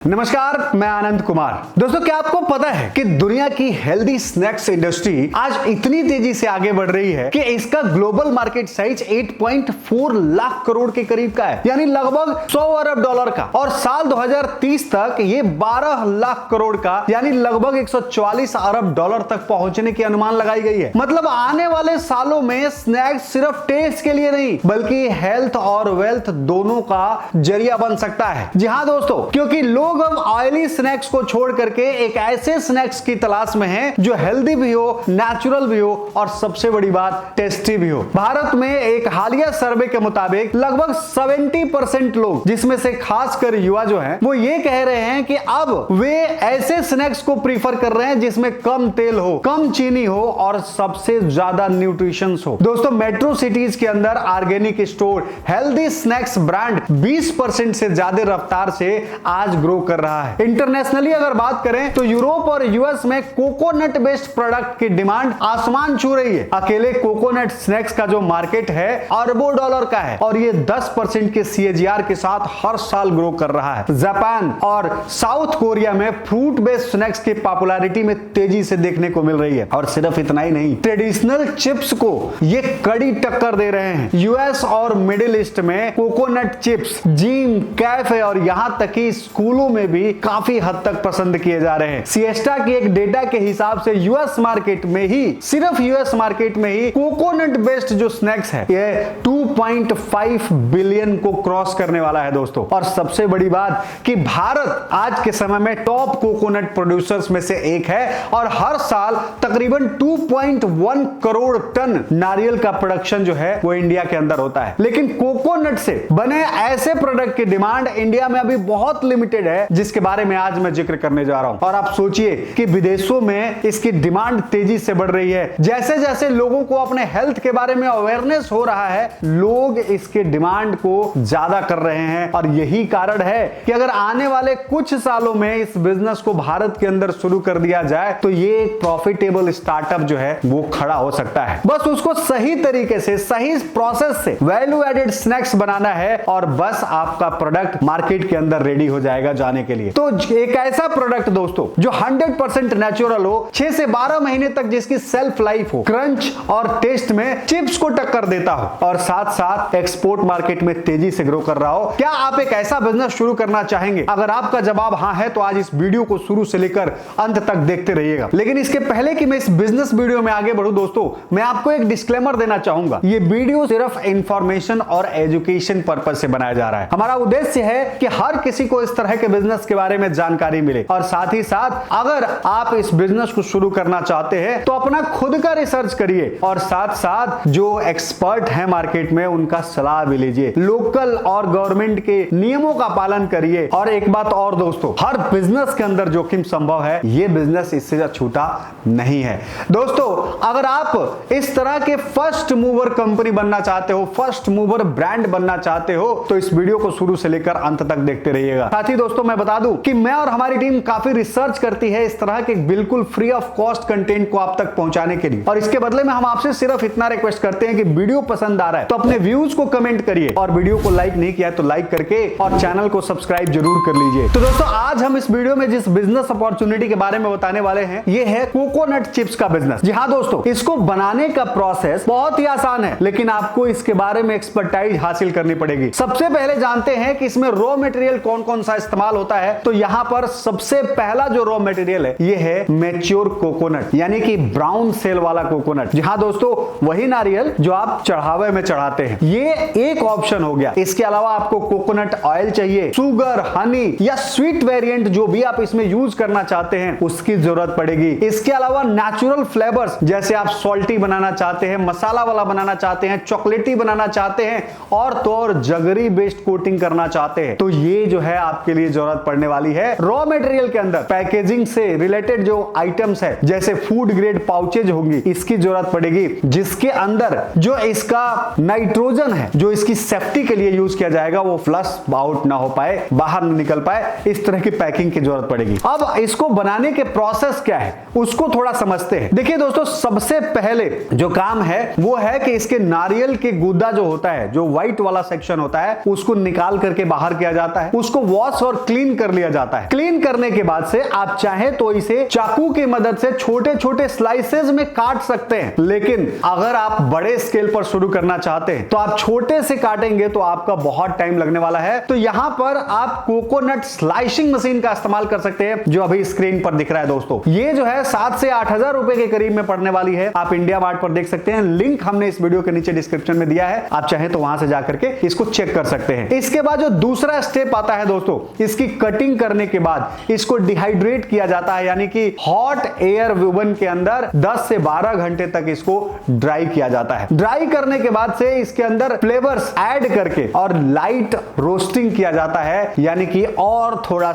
नमस्कार, मैं आनंद कुमार। दोस्तों, क्या आपको पता है कि दुनिया की हेल्दी स्नैक्स इंडस्ट्री आज इतनी तेजी से आगे बढ़ रही है कि इसका global market size 8.4 lakh crore के करीब का है, यानी लगभग 100 अरब डॉलर का। और साल 2030 तक ये 12 लाख करोड़ का यानी लगभग 144 अरब डॉलर तक पहुंचने की अनुमान लगाई गई है। मतलब आने वाले सालों में स्नैक्स सिर्फ टेस्ट के लिए नहीं बल्कि हेल्थ और वेल्थ दोनों का जरिया बन सकता है। जी हाँ दोस्तों, क्योंकि लोग अब ऑयली स्नैक्स को छोड़ करके एक ऐसे स्नैक्स की तलाश में हैं जो हेल्दी भी हो, नेचुरल भी हो और सबसे बड़ी बात टेस्टी भी हो। भारत में एक हालिया सर्वे के मुताबिक लगभग 70% लोग, जिसमें से खासकर युवा जो हैं, वो ये कह रहे हैं कि अब वे ऐसे स्नैक्स को प्रीफर कर रहे हैं जिसमें कम तेल हो, कम चीनी हो और सबसे ज्यादा न्यूट्रिशन हो। दोस्तों, मेट्रो सिटीज के अंदर organic store healthy snacks brand 20% से ज्यादा रफ्तार से आज ग्रो कर रहा है। इंटरनेशनली अगर बात करें तो यूरोप और यूएस में कोकोनट बेस्ड प्रोडक्ट की डिमांड आसमान छू रही है। अकेले कोकोनट स्नैक्स का जो मार्केट है अरबों डॉलर का है और ये 10% के CAGR के साथ हर साल ग्रो कर रहा है। जापान और साउथ कोरिया में फ्रूट बेस्ड स्नैक्स की पॉपुलैरिटी में तेजी से देखने को मिल रही है। और सिर्फ इतना ही नहीं, ट्रेडिशनल चिप्स को ये कड़ी टक्कर दे रहे हैं। यूएस और मिडिल ईस्ट में कोकोनट चिप्स जिम, कैफे और यहां तक कि स्कूलों में भी काफी हद तक पसंद किए जा रहे हैं। सिएस्टा की एक डेटा के हिसाब से यूएस मार्केट में ही, सिर्फ यूएस मार्केट में ही कोकोनट बेस्ड जो स्नैक्स है ये 2.5 बिलियन को क्रॉस करने वाला है दोस्तों। और सबसे बड़ी बात कि भारत आज के समय में टॉप कोकोनट प्रोड्यूसर्स में से एक है और हर साल तकरीबन 2.1 करोड़ टन नारियल का प्रोडक्शन जो है वो इंडिया के अंदर होता है। लेकिन कोकोनट से बने ऐसे प्रोडक्ट की डिमांड इंडिया में अभी बहुत लिमिटेड है, जिसके बारे में आज मैं जिक्र करने जा रहा हूं। और आप सोचिए कि विदेशों में इसकी डिमांड तेजी से बढ़ रही है। जैसे जैसे लोगों को अपने हेल्थ के बारे में अवेयरनेस हो रहा है, लोग इसके डिमांड को ज्यादा कर रहे हैं। और यही कारण है कि अगर आने वाले कुछ सालों में इस बिजनेस को भारत के अंदर शुरू कर दिया जाए तो ये एक प्रॉफिटेबल स्टार्टअप जो है वो खड़ा हो सकता है। बस उसको सही तरीके से, सही प्रोसेस से वैल्यू एडेड स्नैक्स बनाना है और बस आपका प्रोडक्ट मार्केट के अंदर रेडी हो जाएगा जाने के लिए। तो एक ऐसा प्रोडक्ट दोस्तों जो 100% नेचुरल हो, 6 से 12 महीने तक जिसकी सेल्फ लाइफ हो, क्रंच और टेस्ट में चिप्स को टक्कर देता हो और साथ साथ एक्सपोर्ट मार्केट में तेजी से ग्रो कर रहा हो। क्या आप एक ऐसा बिजनेस शुरू करना चाहेंगे? अगर आपका जवाब हाँ है तो आज इस वीडियो को शुरू से लेकर अंत तक देखते रहिएगा। लेकिन इसके पहले कि मैं इस बिजनेस वीडियो में आगे बढ़ूं दोस्तों, मैं आपको एक डिस्क्लेमर देना चाहूंगा। ये वीडियो सिर्फ इंफॉर्मेशन और एजुकेशन पर्पज से बनाया जा रहा है। हमारा उद्देश्य है कि हर किसी को इस तरह के बिजनेस के बारे में जानकारी मिले और साथ ही साथ अगर आप इस बिजनेस को शुरू करना चाहते हैं तो अपना खुद का रिसर्च करिए और साथ साथ जो एक्सपर्ट हैं मार्केट में उनका सलाह भी लीजिए। लोकल और गवर्नमेंट के नियमों का पालन करिए। और एक बात और दोस्तों, हर बिजनेस के अंदर जोखिम संभव है, ये बिजनेस इससे छूटा नहीं है। दोस्तों, अगर आप इस तरह के फर्स्ट मूवर कंपनी बनना चाहते हो, फर्स्ट मूवर ब्रांड बनना चाहते हो तो इस वीडियो को शुरू से लेकर अंत तक देखते रहिएगा। साथ ही दोस्तों मैं बता दूं कि मैं और हमारी टीम काफी रिसर्च करती है इस तरह के बिल्कुल फ्री ऑफ कॉस्ट कंटेंट को आप तक पहुंचाने के लिए। और इसके बदले में हम आपसे सिर्फ इतना रिक्वेस्ट करते हैं कि वीडियो पसंद आ रहा है तो अपने व्यूज को कमेंट करिए और वीडियो को लाइक नहीं किया तो लाइक करके और चैनल को सब्सक्राइब जरूर कर लीजिए। तो दोस्तों, आज हम इस वीडियो में जिस बिजनेस अपॉर्चुनिटी के बारे में बताने वाले हैं ये है कोकोनट चिप्स का बिजनेस। जी हाँ दोस्तों, इसको बनाने का प्रोसेस बहुत ही आसान है, लेकिन आपको इसके बारे में एक्सपर्टाइज हासिल करनी पड़ेगी। सबसे पहले जानते हैं कि इसमें रॉ मटेरियल कौन कौन सा इस्तेमाल होता है। तो यहां पर सबसे पहला जो रॉ मटेरियल है ये है मैच्योर कोकोनट, यानी कि ब्राउन सेल वाला कोकोनट। जी हां दोस्तों, वही नारियल जो आप चढ़ावे में चढ़ाते हैं। ये एक ऑप्शन हो गया। इसके अलावा आपको कोकोनट ऑयल चाहिए, शुगर, हनी या स्वीट वेरिएंट जो भी आप इसमें यूज करना चाहते हैं उसकी जरूरत पड़ेगी। इसके अलावा नेचुरल फ्लेवर्स, जैसे आप सॉल्टी बनाना चाहते हैं, मसाला वाला बनाना चाहते हैं, चॉकलेटी बनाना चाहते हैं और तो और जगरी बेस्ड कोटिंग करना चाहते हैं तो ये जो है आपके लिए जरूरत पड़ने वाली है। रॉ मटेरियल के अंदर पैकेजिंग से रिलेटेड जो आइटम्स है जैसे फूड ग्रेड पाउचेज होंगी, इसकी जरूरत पड़ेगी, जिसके अंदर जो इसका नाइट्रोजन है जो इसकी सेफ्टी के लिए यूज किया जाएगा वो फ्लश आउट ना हो पाए, बाहर न निकल पाए, इस तरह की पैकिंग की जरूरत पड़ेगी। अब इसको बनाने के प्रोसेस क्या है उसको थोड़ा समझते हैं। देखिए दोस्तों, सबसे पहले जो काम है वो है कि इसके नारियल के गुदा जो होता है, जो व्हाइट वाला सेक्शन होता है, उसको निकाल करके बाहर किया जाता है, उसको वॉश और क्लीन कर लिया जाता है। क्लीन करने के बाद से आप चाहे तो इसे चाकू की मदद से छोटे छोटे स्लाइसेस में काट सकते हैं, लेकिन अगर आप बड़े स्केल पर शुरू करना चाहते हैं तो आप छोटे से काटेंगे तो आपका बहुत टाइम लगने वाला है। तो यहां पर आप कोकोनट स्लाइसिंग मशीन का इस्तेमाल कर सकते हैं, जो अभी स्क्रीन पर दिख रहा है दोस्तों। ये जो है 7 से 8 हजार रुपए के करीब में पड़ने वाली है। आप इंडिया मार्ट पर देख सकते हैं, लिंक हमने इस वीडियो के नीचे डिस्क्रिप्शन में दिया है, आप चाहे तो वहां से जाकर के इसको चेक कर सकते हैं। इसके बाद जो दूसरा स्टेप आता है दोस्तों, इसकी कटिंग करने के बाद इसको डिहाइड्रेट किया जाता है, यानी कि हॉट एयर ओवन के अंदर 10 से 12 घंटे तक इसको ड्राई किया जाता है। ड्राई करने के बाद से इसके अंदर फ्लेवर्स ऐड करके और लाइट रोस्टिंग किया जाता है, यानी कि और थोड़ा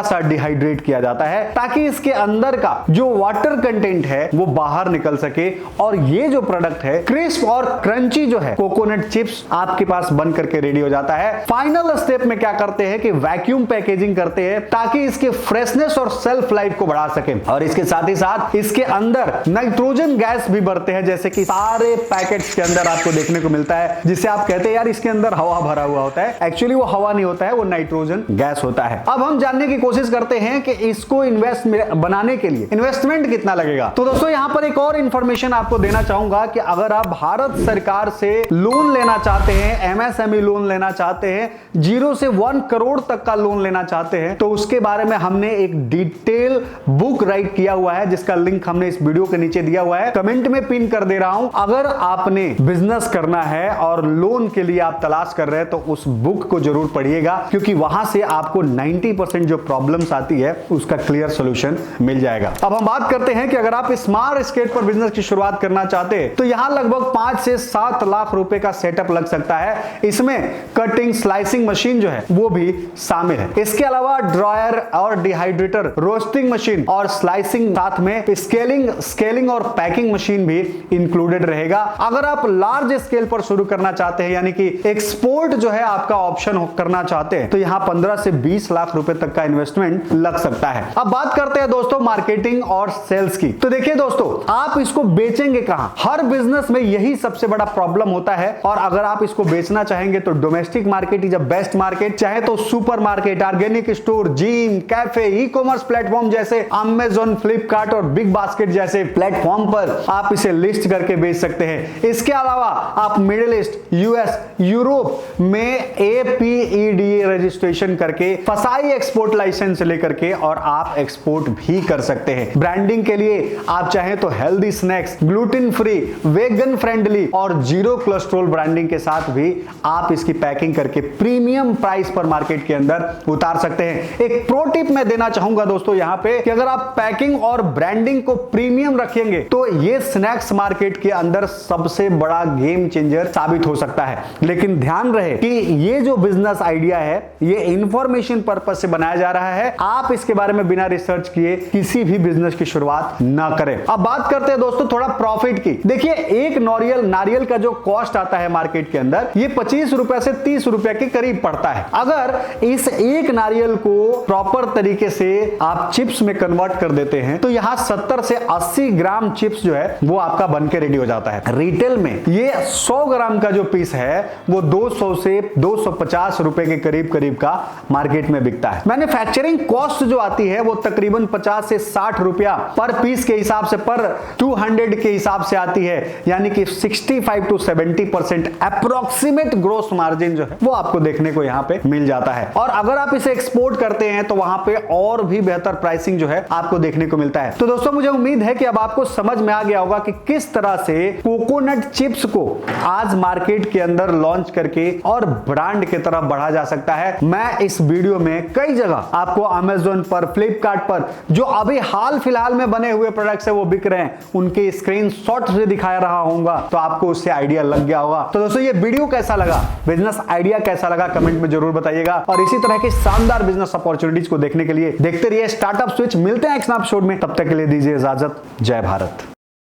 सा डिहाइड्रेट किया जाता है, ताकि इसके अंदर का जो वाटर कंटेंट है वो बाहर निकल सके और ये जो प्रोडक्ट है क्रिस्प और क्रंची जो है कोकोनट चिप्स आपके पास बन करके रेडी हो जाता है। फाइनल स्टेप में क्या करते हैं कि वैक्यूम पैकेजिंग करते हैं, ताकि इसके फ्रेशनेस और सेल्फ लाइफ को बढ़ा सके, और इसके साथ ही साथ इसके अंदर नाइट्रोजन गैस भी भरते हैं, जैसे कि सारे पैकेट्स के अंदर आपको देखने को मिलता है, जिसे आप कहते हैं यार इसके अंदर हवा भरा हुआ होता है। एक्चुअली वो हवा नहीं होता है, वो नाइट्रोजन गैस होता है। अब हम जानने की कोशिश करते हैं कि इसको बनाने के लिए इन्वेस्टमेंट कितना लगेगा। तो दोस्तों यहां पर एक और इंफॉर्मेशन आपको देना चाहूंगा कि अगर आप भारत सरकार से लोन लेना चाहते हैं, एमएसएमई लोन लेना चाहते हैं, 0 से 1 करोड़ तक का लोन लेना चाहते हैं, तो उसके बारे में हमने एक डिटेल बुक राइट किया हुआ है, जिसका लिंक हमने इस वीडियो के नीचे दिया हुआ है, कमेंट में पिन कर दे रहा हूं। अगर आपने बिजनेस करना है और लोन के लिए आप तलाश कर रहे हैं तो उस बुक को जरूर पढ़िएगा, क्योंकि वहां से आपको 90% जो प्रॉब्लम्स आती है उसका क्लियर सॉल्यूशन मिल जाएगा। अब हम बात करते हैं कि अगर आप स्मॉल स्केल पर बिजनेस की शुरुआत करना चाहते हैं तो यहां लगभग 5 से 7 लाख रुपए का सेटअप लग सकता है। इसमें कटिंग स्लाइसिंग मशीन जो है वो भी शामिल है। इसके अलावा ड्रायर और डिहाइड्रेटर, रोस्टिंग मशीन और स्लाइसिंग, साथ में स्केलिंग और पैकिंग मशीन भी इंक्लूडेड रहेगा। अगर आप लार्ज स्केल पर शुरू करना चाहते हैं, यानी कि एक्सपोर्ट जो है आपका ऑप्शन करना चाहते हैं, तो यहां 15 से 20 लाख रुपए तक का इन्वेस्टमेंट लग सकता है। अब बात करते हैं दोस्तों मार्केटिंग और सेल्स की। तो देखिए दोस्तों, आप इसको बेचेंगे कहां? हर बिजनेस में यही सबसे बड़ा प्रॉब्लम होता है, और अगर आप इसको बेचना चाहेंगे तो domestic market is a best market, चाहे तो super market, organic store, gym, cafe, e commerce platform जैसे अमेज़न, फ्लिपकार्ट और बिग बास्केट जैसे प्लेटफॉर्म पर आप इसे लिस्ट करके बेच सकते हैं। इसके अलावा आप मिडिल ईस्ट, यूएस, यूरोप में APEDA रजिस्ट्रेशन करके फसाई एक्सपोर्ट लाइसेंस लेकर के और आप एक्सपोर्ट भी कर सकते हैं। ब्रांडिंग के लिए आप चाहें तो healthy snacks, gluten free, vegan friendly और 0 कोलेस्ट्रॉल ब्रांडिंग के साथ भी आप इसकी पैकिंग करके प्रीमियम प्राइस पर मार्केट के अंदर उतार सकते हैं। एक प्रो टिप मैं देना चाहूंगा दोस्तों यहां पे कि अगर आप पैकिंग और ब्रांडिंग को प्रीमियम रखेंगे तो ये स्नैक्स मार्केट के अंदर सबसे बड़ा गेम चेंजर साबित हो सकता है। लेकिन ध्यान रहे कि ये जो बिजनेस आइडिया है ये इंफॉर्मेशन पर्पज से बनाया जा रहा है, आप इसके बारे में बिना रिसर्च किए किसी भी बिजनेस की शुरुआत ना करें। अब बात करते हैं दोस्तों थोड़ा प्रॉफिट की। देखिए, एक नारियल का जो कॉस्ट आता है मार्केट के अंदर, ये 25 रुपए से 30 रुपए के करीब पड़ता है। अगर इस एक नारियल को प्रॉपर तरीके से आप चिप्स में कन्वर्ट कर देते हैं तो यहां 70 से 80 ग्राम चिप्स जो है वो आपका बनके रेडी हो जाता है। रिटेल में ये 100 ग्राम का जो पीस है वो 200 से 250 रुपए के करीब का मार्केट में बिकता है। मैन्युफैक्चरिंग कॉस्ट जो आती है वो तकरीबन 50 से 60 रुपया पर पीस के हिसाब से, पर 200 के हिसाब से आती है, यानी कि 65 to 70% अप्रोक्सीमेट ग्रोस मार्जिन जो है वो आपको देखने को यहाँ पे मिल जाता है। और अगर आप इसे एक्सपोर्ट करते हैं तो वहां पे और भी बेहतर प्राइसिंग जो है आपको देखने को मिलता है। तो दोस्तों मुझे उम्मीद है कि अब आपको समझ में आ गया होगा कि किस तरह से कोकोनट चिप्स को आज मार्केट के अंदर लॉन्च करके और ब्रांड की तरफ बढ़ा जा सकता है। मैं इस वीडियो में कई जगह आपको अमेज़न पर, फ्लिपकार्ट पर जो अभी हाल फिलहाल में बने हुए प्रोडक्ट्स है वो बिक रहे हैं, उनके स्क्रीनशॉट से दिखा रहा होगा, तो आपको उससे आइडिया लग गया होगा। तो दोस्तों ये वीडियो कैसा लगा, बिजनेस आइडिया कैसा लगा, कमेंट में जरूर बताइएगा। और इसी तरह के शानदार बिजनेस अपॉर्चुनिटीज को देखने के लिए देखते रहिए स्टार्टअप स्विच। मिलते हैं एक नए एपिसोड में, तब तक के लिए दीजिए इजाजत। जय भारत।